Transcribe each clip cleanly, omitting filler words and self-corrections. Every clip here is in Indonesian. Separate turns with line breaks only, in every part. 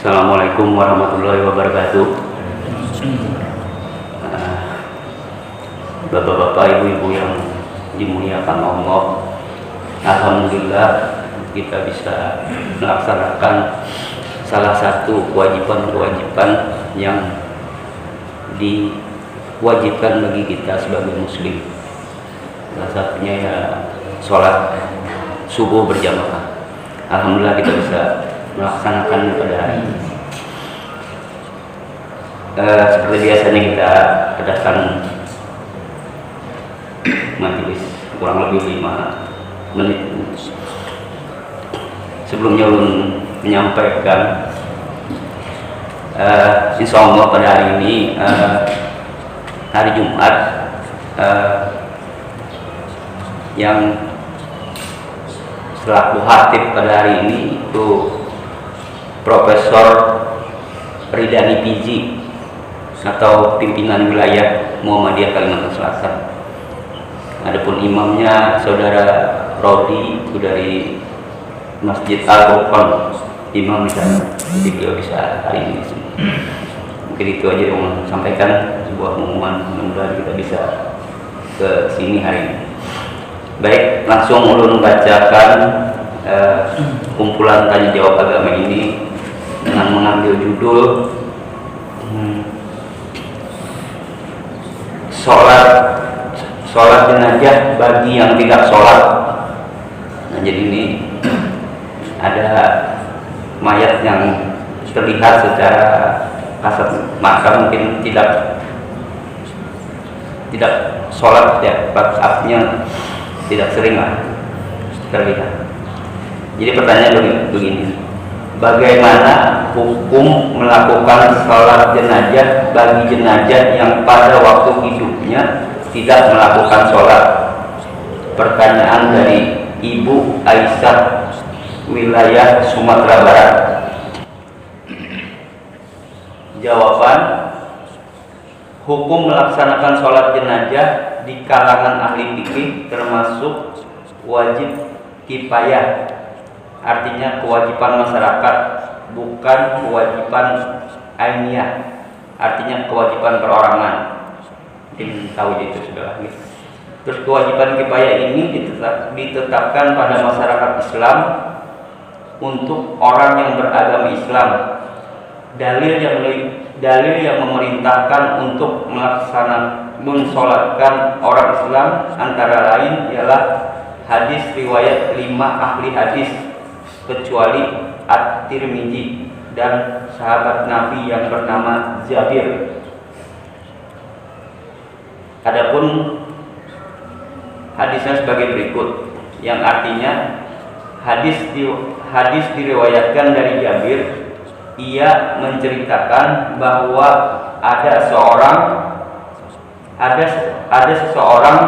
Assalamualaikum warahmatullahi wabarakatuh. Bapak-bapak, ibu-ibu yang dimuliakan Allah, alhamdulillah kita bisa melaksanakan salah satu kewajiban-kewajiban yang diwajibkan bagi kita sebagai muslim. Salah satunya ya sholat subuh berjamaah. Alhamdulillah kita bisa melaksanakannya pada hari ini. Seperti biasanya kita adakan majelis kurang lebih 5 menit. Sebelumnya ulun menyampaikan insya Allah pada hari ini hari Jumat yang selaku khatib pada hari ini itu Profesor Ridani PG atau pimpinan wilayah Muhammadiyah Kalimantan Selatan. Adapun imamnya saudara Rodi itu dari Masjid Al-Furqan, imam di sana. Jadi beliau bisa hari ini semua. Mungkin itu aja yang mau sampaikan, sebuah pengumuman. Mudah-mudahan kita bisa ke sini hari ini. Baik, langsung ulun bacakan kumpulan tanya jawab agama ini dengan mengambil judul sholat jenazah bagi yang tidak sholat. Nah, jadi ini ada mayat yang terlihat secara kasat mata mungkin tidak sholat ya, artinya tidak sering lah terlihat. Jadi pertanyaan begini, bagaimana hukum melakukan sholat jenazah bagi jenazah yang pada waktu hidupnya tidak melakukan sholat? Pertanyaan dari Ibu Aisyah, wilayah Sumatera Barat. Jawaban, hukum melaksanakan sholat jenazah di kalangan ahli fikih termasuk wajib kifayah, artinya kewajiban masyarakat, bukan kewajiban ainiyah, artinya kewajiban perorangan. Mungkin tahu itu sudah lagi. Terus kewajiban kifayah ini ditetapkan pada masyarakat Islam untuk orang yang beragama Islam. Dalil yang memerintahkan untuk mensolatkan orang Islam antara lain ialah hadis riwayat 5 ahli hadis kecuali At-Tirmidzi dan sahabat Nabi yang bernama Jabir. Adapun hadisnya sebagai berikut, yang artinya hadis diriwayatkan dari Jabir. Ia menceritakan bahwa ada seseorang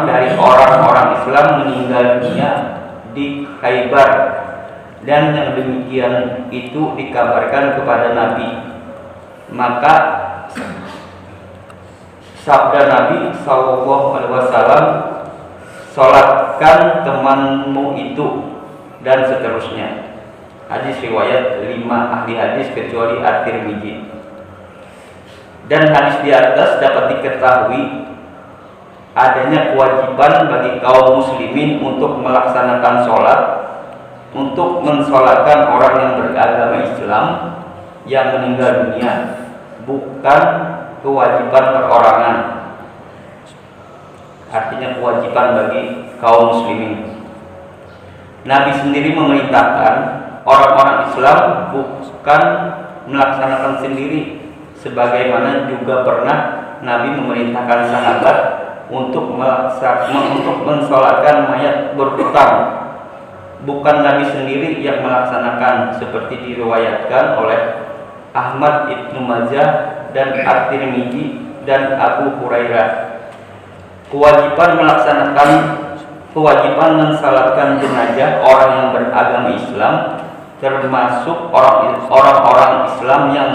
dari orang-orang Islam meninggal dunia di Khaybar, dan yang demikian itu dikabarkan kepada Nabi. Maka sabda Nabi SAW, "Sholatkan temanmu itu," dan seterusnya. Hadis riwayat 5 ahli hadis kecuali At-Tirmidzi. Dan hadis di atas dapat diketahui adanya kewajiban bagi kaum muslimin untuk melaksanakan sholat, untuk mensolatkan orang yang beragama Islam yang meninggal dunia, bukan kewajiban perorangan, artinya kewajiban bagi kaum muslimin. Nabi sendiri memerintahkan orang-orang Islam bukan melaksanakan sendiri, sebagaimana juga pernah Nabi memerintahkan sahabat untuk mensolatkan mayat berhutang. Bukan Nabi sendiri yang melaksanakan, seperti diriwayatkan oleh Ahmad Ibnu Majah dan At-Tirmidzi dan Abu Hurairah. Kewajiban mensalatkan jenazah orang yang beragama Islam termasuk orang-orang Islam yang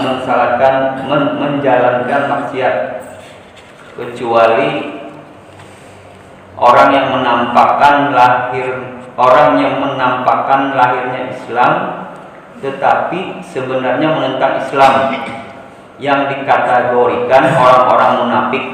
menjalankan maksiat, kecuali orang yang menampakkan lahirnya Islam tetapi sebenarnya menentang Islam, yang dikategorikan orang-orang munafik.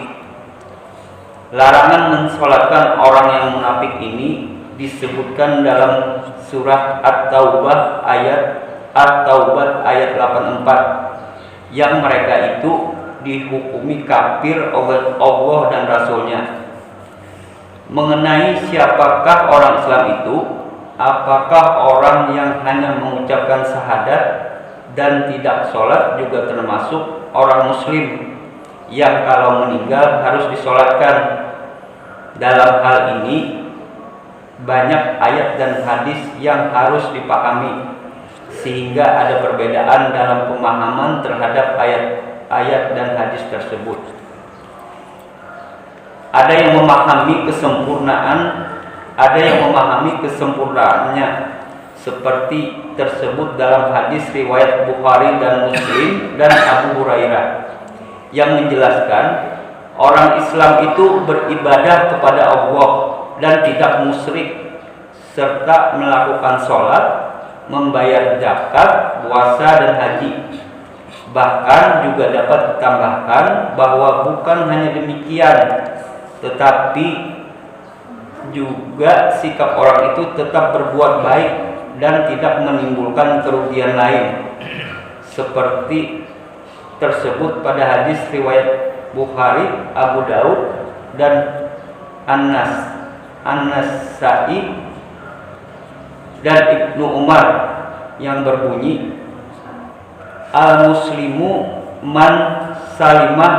Larangan mensolatkan orang yang munafik ini disebutkan dalam surat At-Taubah ayat 84, yang mereka itu dihukumi kafir oleh Allah dan Rasulnya. Mengenai siapakah orang Islam itu, apakah orang yang hanya mengucapkan syahadat dan tidak sholat juga termasuk orang muslim yang kalau meninggal harus disolatkan? Dalam hal ini banyak ayat dan hadis yang harus dipahami, sehingga ada perbedaan dalam pemahaman terhadap ayat dan hadis tersebut. Ada yang memahami kesempurnaannya seperti tersebut dalam hadis riwayat Bukhari dan Muslim dan Abu Hurairah yang menjelaskan orang Islam itu beribadah kepada Allah dan tidak musyrik, serta melakukan sholat, membayar zakat, puasa dan haji. Bahkan juga dapat ditambahkan bahwa bukan hanya demikian, tetapi juga sikap orang itu tetap berbuat baik dan tidak menimbulkan kerugian lain, seperti tersebut pada hadis riwayat Bukhari, Abu Daud dan An-Nasa'i dan Ibnu Umar yang berbunyi, al-muslimu man salimah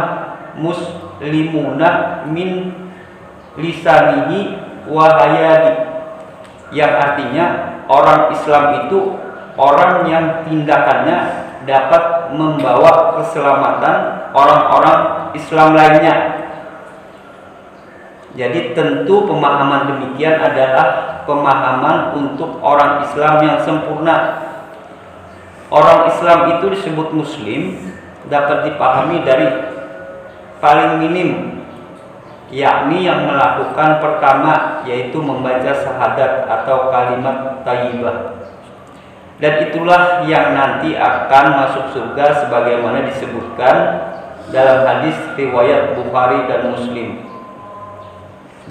muslimuna min lisanihi wa hayadi, yang artinya orang Islam itu orang yang tindakannya dapat membawa keselamatan orang-orang Islam lainnya. Jadi tentu pemahaman demikian adalah pemahaman untuk orang Islam yang sempurna. Orang Islam itu disebut muslim dapat dipahami dari paling minim, yakni yang melakukan pertama yaitu membaca syahadat atau kalimat thayyibah. Dan itulah yang nanti akan masuk surga sebagaimana disebutkan dalam hadis riwayat Bukhari dan Muslim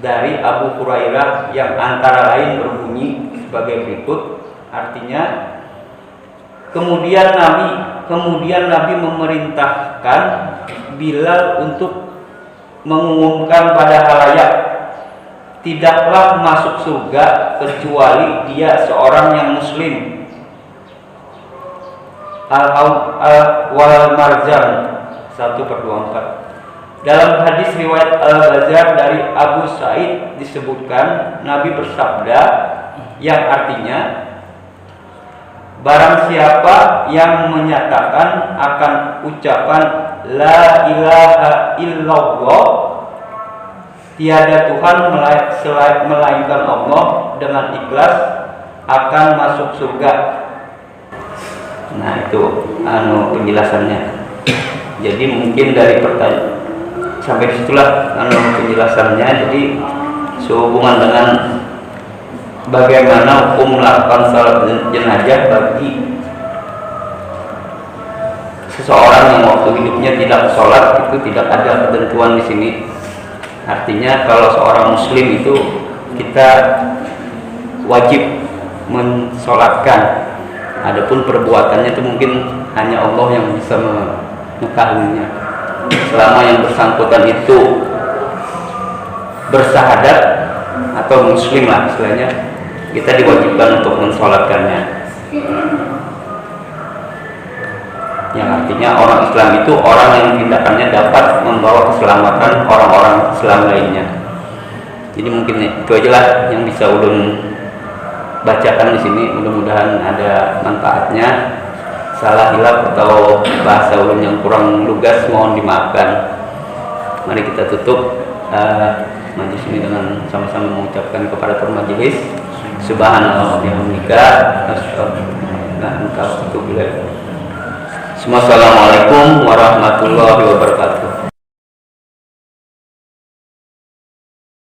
dari Abu Hurairah yang antara lain berbunyi sebagai berikut. Artinya, kemudian Nabi memerintahkan Bilal untuk mengumumkan pada halayak, tidaklah masuk surga kecuali dia seorang yang muslim. Al-Marjan 1/24. Dalam hadis riwayat Al-Bazar dari Abu Sa'id disebutkan Nabi bersabda yang artinya, barang siapa yang menyatakan akan ucapan la ilaha illallah, tiada Tuhan melainkan Allah, dengan ikhlas akan masuk surga. Nah, itu penjelasannya. Jadi mungkin dari pertanyaan sampai disitulah penjelasannya. Jadi sehubungan dengan bagaimana hukum melakukan salat jenazah bagi seseorang yang waktu hidupnya tidak sholat, itu tidak ada ketentuan di sini. Artinya kalau seorang muslim itu kita wajib mensolatkan. Adapun perbuatannya itu mungkin hanya Allah yang bisa mengetahuinya. Selama yang bersangkutan itu bersahadat atau muslim lah istilahnya, kita diwajibkan untuk mensolatkannya. Yang artinya orang Islam itu orang yang tindakannya dapat membawa keselamatan orang-orang Islam lainnya. Jadi mungkin itu aja lah yang bisa ulun bacakan di sini. Mudah-mudahan ada manfaatnya. Salah hilaf atau bahasa ulun yang kurang lugas mohon dimaafkan. Mari kita tutup majelis ini dengan sama-sama mengucapkan kepada majelis subhanallah wa bihamdika asyhadu an la ilaha illa anta. Assalamualaikum warahmatullahi wabarakatuh.